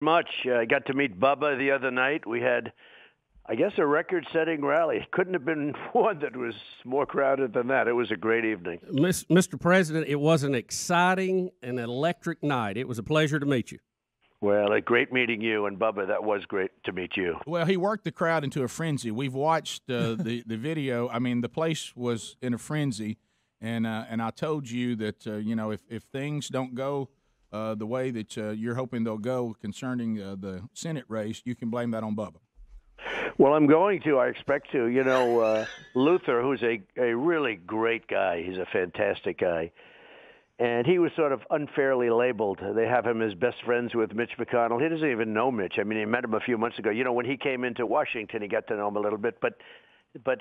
Much. I got to meet Bubba the other night. We had, I guess, a record-setting rally. It couldn't have been one that was more crowded than that. It was a great evening. Mr. President, it was an exciting and electric night. It was a pleasure to meet you. Well, great meeting you, and Bubba, that was great to meet you. Well, he worked the crowd into a frenzy. We've watched the video. I mean, the place was in a frenzy, and I told you that if things don't go the way that you're hoping they'll go concerning the Senate race, you can blame that on Bubba. Well, I'm going to. I expect to. Luther, who's a really great guy. He's a fantastic guy. And he was sort of unfairly labeled. They have him as best friends with Mitch McConnell. He doesn't even know Mitch. I mean, he met him a few months ago. When he came into Washington, he got to know him a little bit. But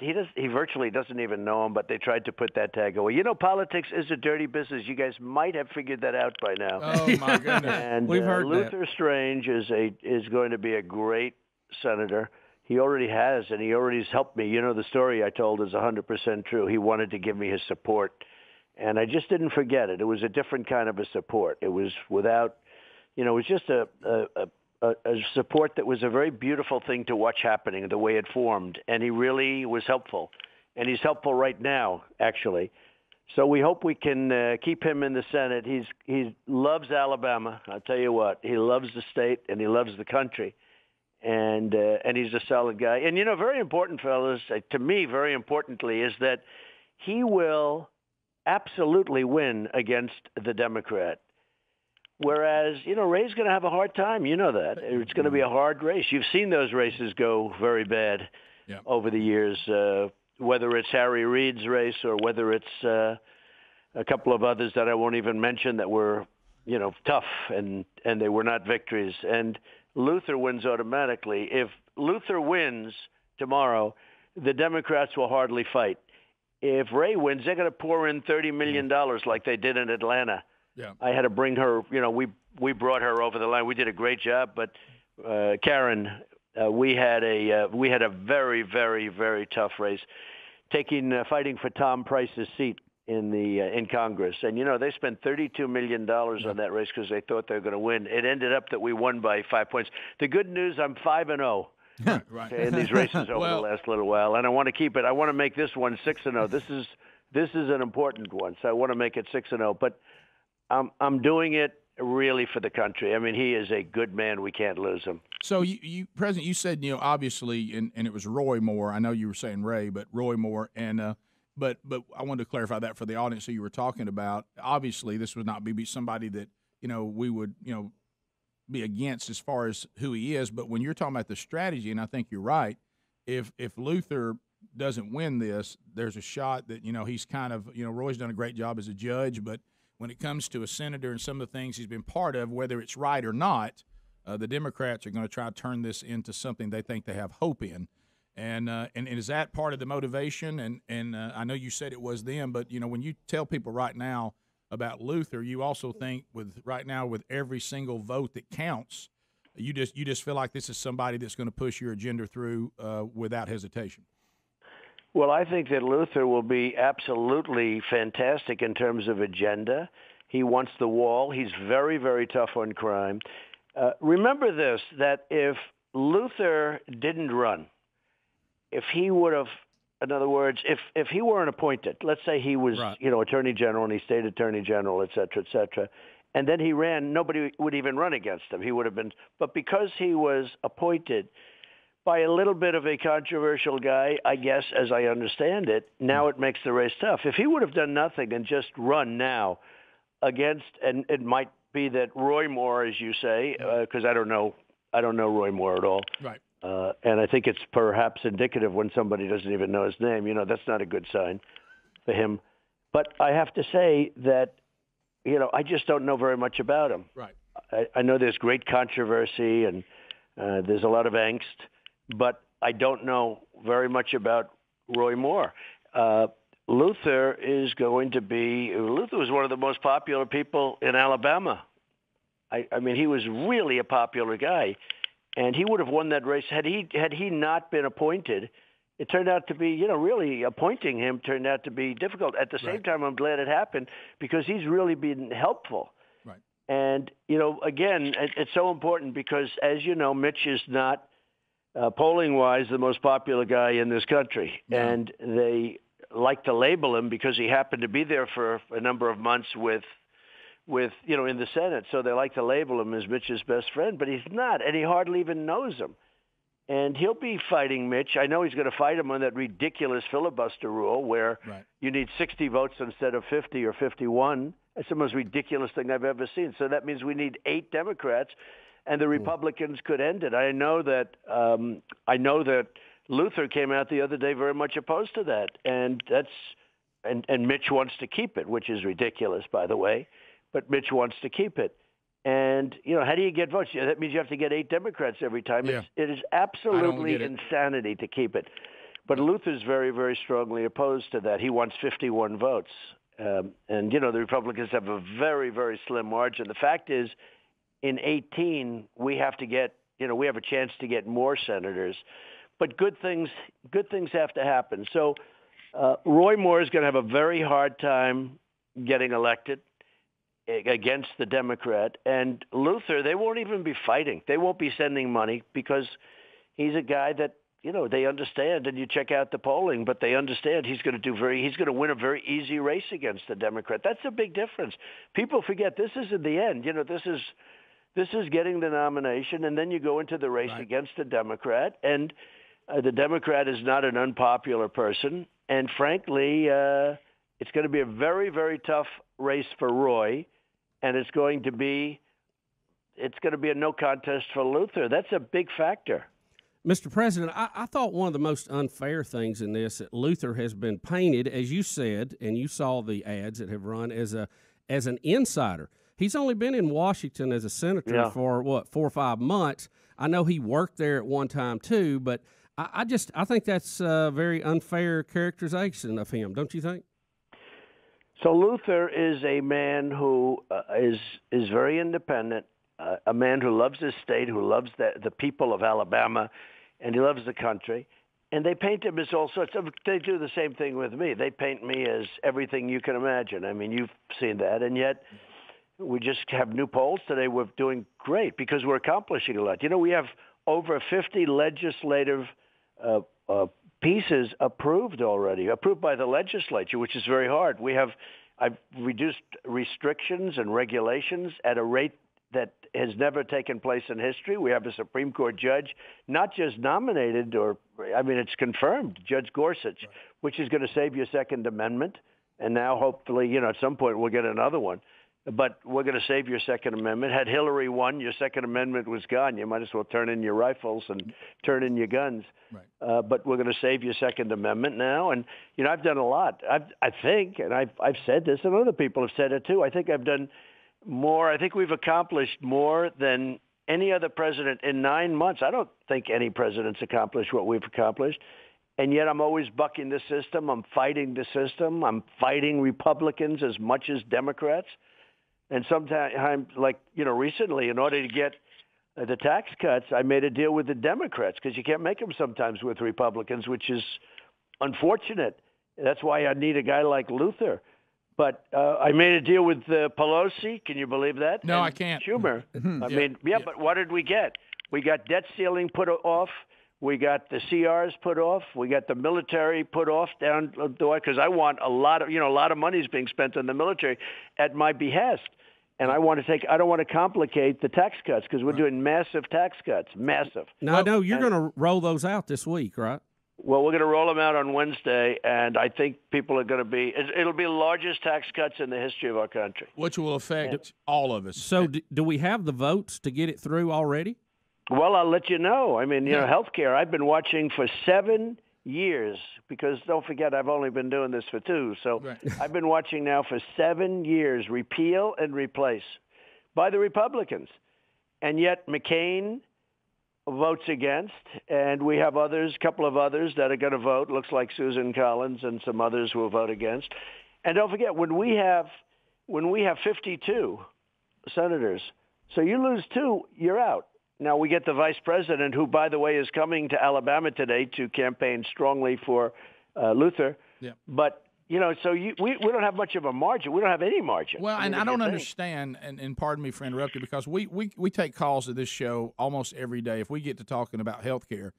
he virtually doesn't even know him, but they tried to put that tag away. Politics is a dirty business. You guys might have figured that out by now. Oh, my goodness. And We've heard Luther Strange is going to be a great senator. He already has, and he already has helped me. The story I told is 100% true. He wanted to give me his support, and I just didn't forget it. It was a different kind of a support. It was without, it was just a support that was a very beautiful thing to watch happening, the way it formed, and he really was helpful. And he's helpful right now, actually. So we hope we can keep him in the Senate. He loves Alabama. I'll tell you what, he loves the state and he loves the country. And he's a solid guy. And, very important, fellas, to me, very importantly, is that he will absolutely win against the Democrat. Whereas, Ray's going to have a hard time. You know that. It's going to be a hard race. You've seen those races go very bad over the years, whether it's Harry Reid's race or whether it's a couple of others that I won't even mention that were, tough and they were not victories. And Luther wins automatically. If Luther wins tomorrow, the Democrats will hardly fight. If Ray wins, they're going to pour in $30 million like they did in Atlanta. Yeah. I had to bring her, we brought her over the line. We did a great job, but Karen, we had a very, very, very tough race, fighting for Tom Price's seat in Congress. And, they spent $32 million on that race because they thought they were going to win. It ended up that we won by 5 points. The good news, I'm 5-0. Right. In these races over the last little while, and I want to keep it. I want to make this one 6-0. This is an important one, so I want to make it 6-0. But I'm doing it really for the country. I mean, he is a good man. We can't lose him. So, you President, you said obviously, and it was Roy Moore. I know you were saying Ray, but Roy Moore, and but I wanted to clarify that for the audience who you were talking about. Obviously, this would not be somebody that we would be against as far as who he is, but when you're talking about the strategy, and I think you're right, if Luther doesn't win this, there's a shot that he's kind of Roy's done a great job as a judge, but when it comes to a senator and some of the things he's been part of, whether it's right or not, the Democrats are going to try to turn this into something they think they have hope in, and is that part of the motivation? And I know you said it was them, but when you tell people right now about Luther, you also think with every single vote that counts, you just feel like this is somebody that's going to push your agenda through without hesitation. Well, I think that Luther will be absolutely fantastic in terms of agenda. He wants the wall. He's very, very tough on crime. Remember this, that if Luther didn't run, if he would have, in other words, if he weren't appointed, let's say he was, attorney general and he stayed attorney general, et cetera, and then he ran, nobody would even run against him. He would have been, but because he was appointed by a little bit of a controversial guy, I guess, as I understand it, now it makes the race tough. If he would have done nothing and just run now against, and it might be that Roy Moore, as you say, because I don't know Roy Moore at all. Right. And I think it's perhaps indicative when somebody doesn't even know his name. That's not a good sign for him. But I have to say that, I just don't know very much about him. Right. I know there's great controversy and there's a lot of angst, but I don't know very much about Roy Moore. Luther was one of the most popular people in Alabama. I mean, he was really a popular guy. And he would have won that race had he not been appointed. It turned out to be, really appointing him turned out to be difficult. At the same time, I'm glad it happened because he's really been helpful. Right. And, again, it's so important because, as you know, Mitch is not, polling-wise, the most popular guy in this country. No. And they like to label him because he happened to be there for a number of months with in the Senate. So they like to label him as Mitch's best friend, but he's not, and he hardly even knows him. And he'll be fighting Mitch. I know he's going to fight him on that ridiculous filibuster rule where you need 60 votes instead of 50 or 51. That's the most ridiculous thing I've ever seen. So that means we need 8 Democrats, and the Republicans could end it. I know that Luther came out the other day very much opposed to that, and Mitch wants to keep it, which is ridiculous, by the way. But Mitch wants to keep it. And, how do you get votes? That means you have to get 8 Democrats every time. Yeah. It is absolutely insanity to keep it. But Luther's very, very strongly opposed to that. He wants 51 votes. And, the Republicans have a very, very slim margin. The fact is, in 18, we have to get, we have a chance to get more senators. But good things have to happen. So Roy Moore is going to have a very hard time getting elected against the Democrat. And Luther, they won't even be fighting. They won't be sending money because he's a guy that, they understand, and you check out the polling, but they understand he's going to win a very easy race against the Democrat. That's a big difference. People forget this isn't the end. This is getting the nomination, and then you go into the race against the Democrat, and the Democrat is not an unpopular person. And frankly, it's going to be a very, very tough race for Roy, and it's going to be a no contest for Luther. That's a big factor. Mr. President, I thought one of the most unfair things in this that Luther has been painted, as you said, and you saw the ads that have run, as an insider. He's only been in Washington as a senator for 4 or 5 months. I know he worked there at one time too, but I think that's a very unfair characterization of him, don't you think? So Luther is a man who is very independent, a man who loves his state, who loves the people of Alabama, and he loves the country. And they paint him as all sorts of. They do the same thing with me. They paint me as everything you can imagine. I mean, you've seen that, and yet we just have new polls today. We're doing great because we're accomplishing a lot. We have over 50 legislative pieces approved by the legislature, which is very hard. I've reduced restrictions and regulations at a rate that has never taken place in history. We have a Supreme Court judge, not just nominated, it's confirmed, Judge Gorsuch, which is going to save your Second Amendment. And now hopefully, at some point we'll get another one. But we're going to save your Second Amendment. Had Hillary won, your Second Amendment was gone. You might as well turn in your rifles and turn in your guns. Right. But we're going to save your Second Amendment now. And, I've done a lot. I think, and I've said this, and other people have said it too, I think I've done more. I think we've accomplished more than any other president in 9 months. I don't think any president's accomplished what we've accomplished. And yet I'm always bucking the system. I'm fighting the system. I'm fighting Republicans as much as Democrats. And sometimes, recently, in order to get the tax cuts, I made a deal with the Democrats because you can't make them sometimes with Republicans, which is unfortunate. That's why I need a guy like Luther. But I made a deal with Pelosi. Can you believe that? No, and I can't. Schumer. But what did we get? We got debt ceiling put off. We got the CRs put off. We got the military put off down the way because I want a lot of money is being spent on the military at my behest. And I don't want to complicate the tax cuts because we're doing massive tax cuts, massive. Now, I know you're going to roll those out this week, right? Well, we're going to roll them out on Wednesday, and I think people are going to it'll be the largest tax cuts in the history of our country. Which will affect all of us. So do we have the votes to get it through already? Well, I'll let you know. I mean, healthcare, I've been watching for 7 years because don't forget, I've only been doing this for 2. So I've been watching now for 7 years, repeal and replace by the Republicans. And yet McCain votes against, and we have a couple of others that are going to vote. Looks like Susan Collins and some others will vote against. And don't forget, when we have 52 senators, so you lose 2, you're out. Now we get the vice president, who, by the way, is coming to Alabama today to campaign strongly for Luther. Yeah. But So we don't have much of a margin. We don't have any margin. Well, and I don't understand, and pardon me for interrupting, because we take calls to this show almost every day. If we get to talking about health care,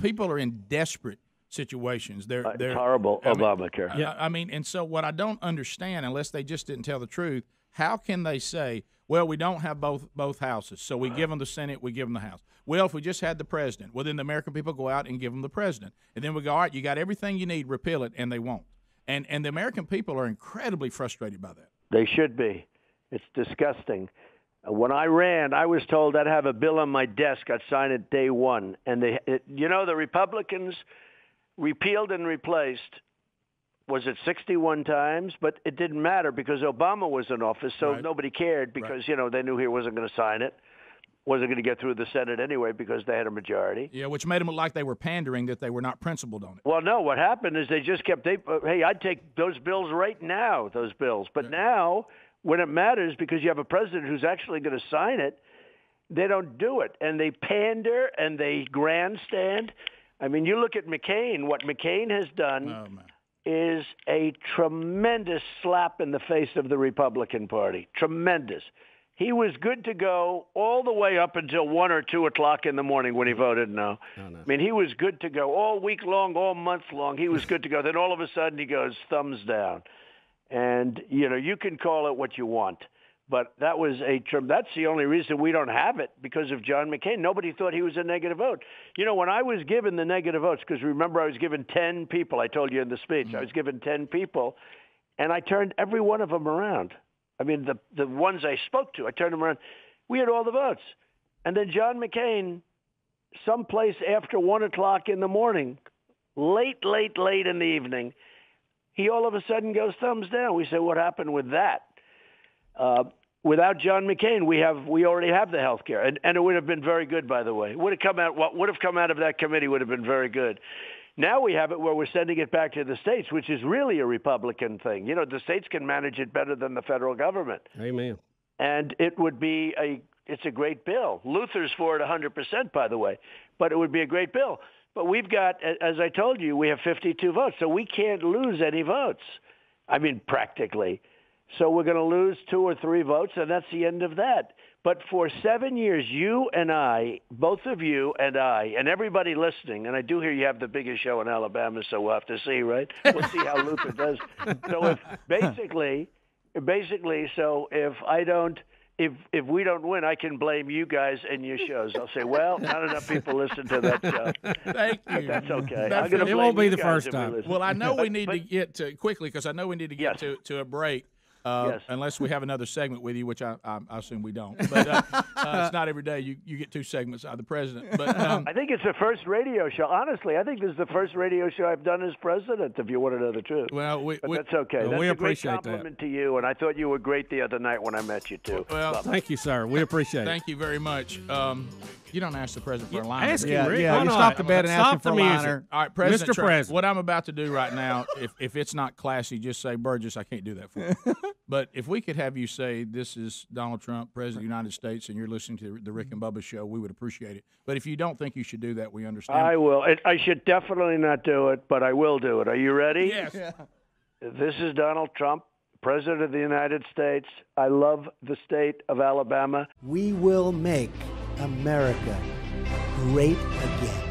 people are in desperate situations. They're horrible. Obamacare. Yeah, and so what I don't understand, unless they just didn't tell the truth, how can they say, well, we don't have both houses, so we give them the Senate, we give them the House. Well, if we just had the president, well, then the American people go out and give them the president. And then we go, all right, you got everything you need, repeal it, and they won't. And the American people are incredibly frustrated by that. They should be. It's disgusting. When I ran, I was told I'd have a bill on my desk. I'd sign it day one. And the Republicans repealed and replaced, was it 61 times? But it didn't matter because Obama was in office, so nobody cared because, they knew he wasn't going to sign it. Wasn't going to get through the Senate anyway because they had a majority. Yeah, which made them look like they were pandering, that they were not principled on it. Well, no, what happened is they just kept, hey, I'd take those bills right now, those bills. But now, when it matters, because you have a president who's actually going to sign it, they don't do it. And they pander and they grandstand. You look at McCain. What McCain has done is a tremendous slap in the face of the Republican Party. Tremendous. He was good to go all the way up until 1 or 2 o'clock in the morning when he voted no. He was good to go all week long, all month long. He was good to go. Then all of a sudden he goes thumbs down. And, you can call it what you want. But that was that's the only reason we don't have it, because of John McCain. Nobody thought he was a negative vote. When I was given the negative votes, because remember I was given 10 people. I told you in the speech. I was given 10 people, and I turned every one of them around. The ones I spoke to, I turned them around. We had all the votes. And then John McCain, someplace after 1 o'clock in the morning, late in the evening, he all of a sudden goes thumbs down. We say, what happened with that? Without John McCain, we already have the health care. And it would have been very good, by the way. What would have come out of that committee would have been very good. Now we have it where we're sending it back to the states, which is really a Republican thing. The states can manage it better than the federal government. Amen. And it would be it's a great bill. Luther's for it 100%, by the way, but it would be a great bill. But we've got, as I told you, we have 52 votes, so we can't lose any votes. Practically. So we're going to lose 2 or 3 votes, and that's the end of that. But for 7 years, you and I, both of you and I, and everybody listening, and I do hear you have the biggest show in Alabama, so we'll have to see, right? We'll see how Luther does. So so if we don't win, I can blame you guys and your shows. I'll say, well, not enough people listen to that show. Thank you. But that's okay. It won't be the first time. Well, I know we need to get to quickly, because I know we need to get to a break. Unless we have another segment with you, which I assume we don't. But it's not every day you get 2 segments out of the president. But I think it's the first radio show. Honestly, I think this is the first radio show I've done as president, if you want to know the truth. Well, that's okay. That's we a great appreciate compliment to you, and I thought you were great the other night when I met you, too. Well, thank you, sir. We appreciate it. Thank you very much. You don't ask the president for a liner. Ask him, Rick. Yeah, you stop the bed and ask him for a liner. All right, President Mr. Trump, President. what I'm about to do right now, if it's not classy, just say, Burgess, I can't do that for you. But if we could have you say, this is Donald Trump, President of the United States, and you're listening to the Rick and Bubba show, we would appreciate it. But if you don't think you should do that, we understand. I will. I should definitely not do it, but I will do it. Are you ready? Yes. Yeah. This is Donald Trump, President of the United States. I love the state of Alabama. We will make America great again.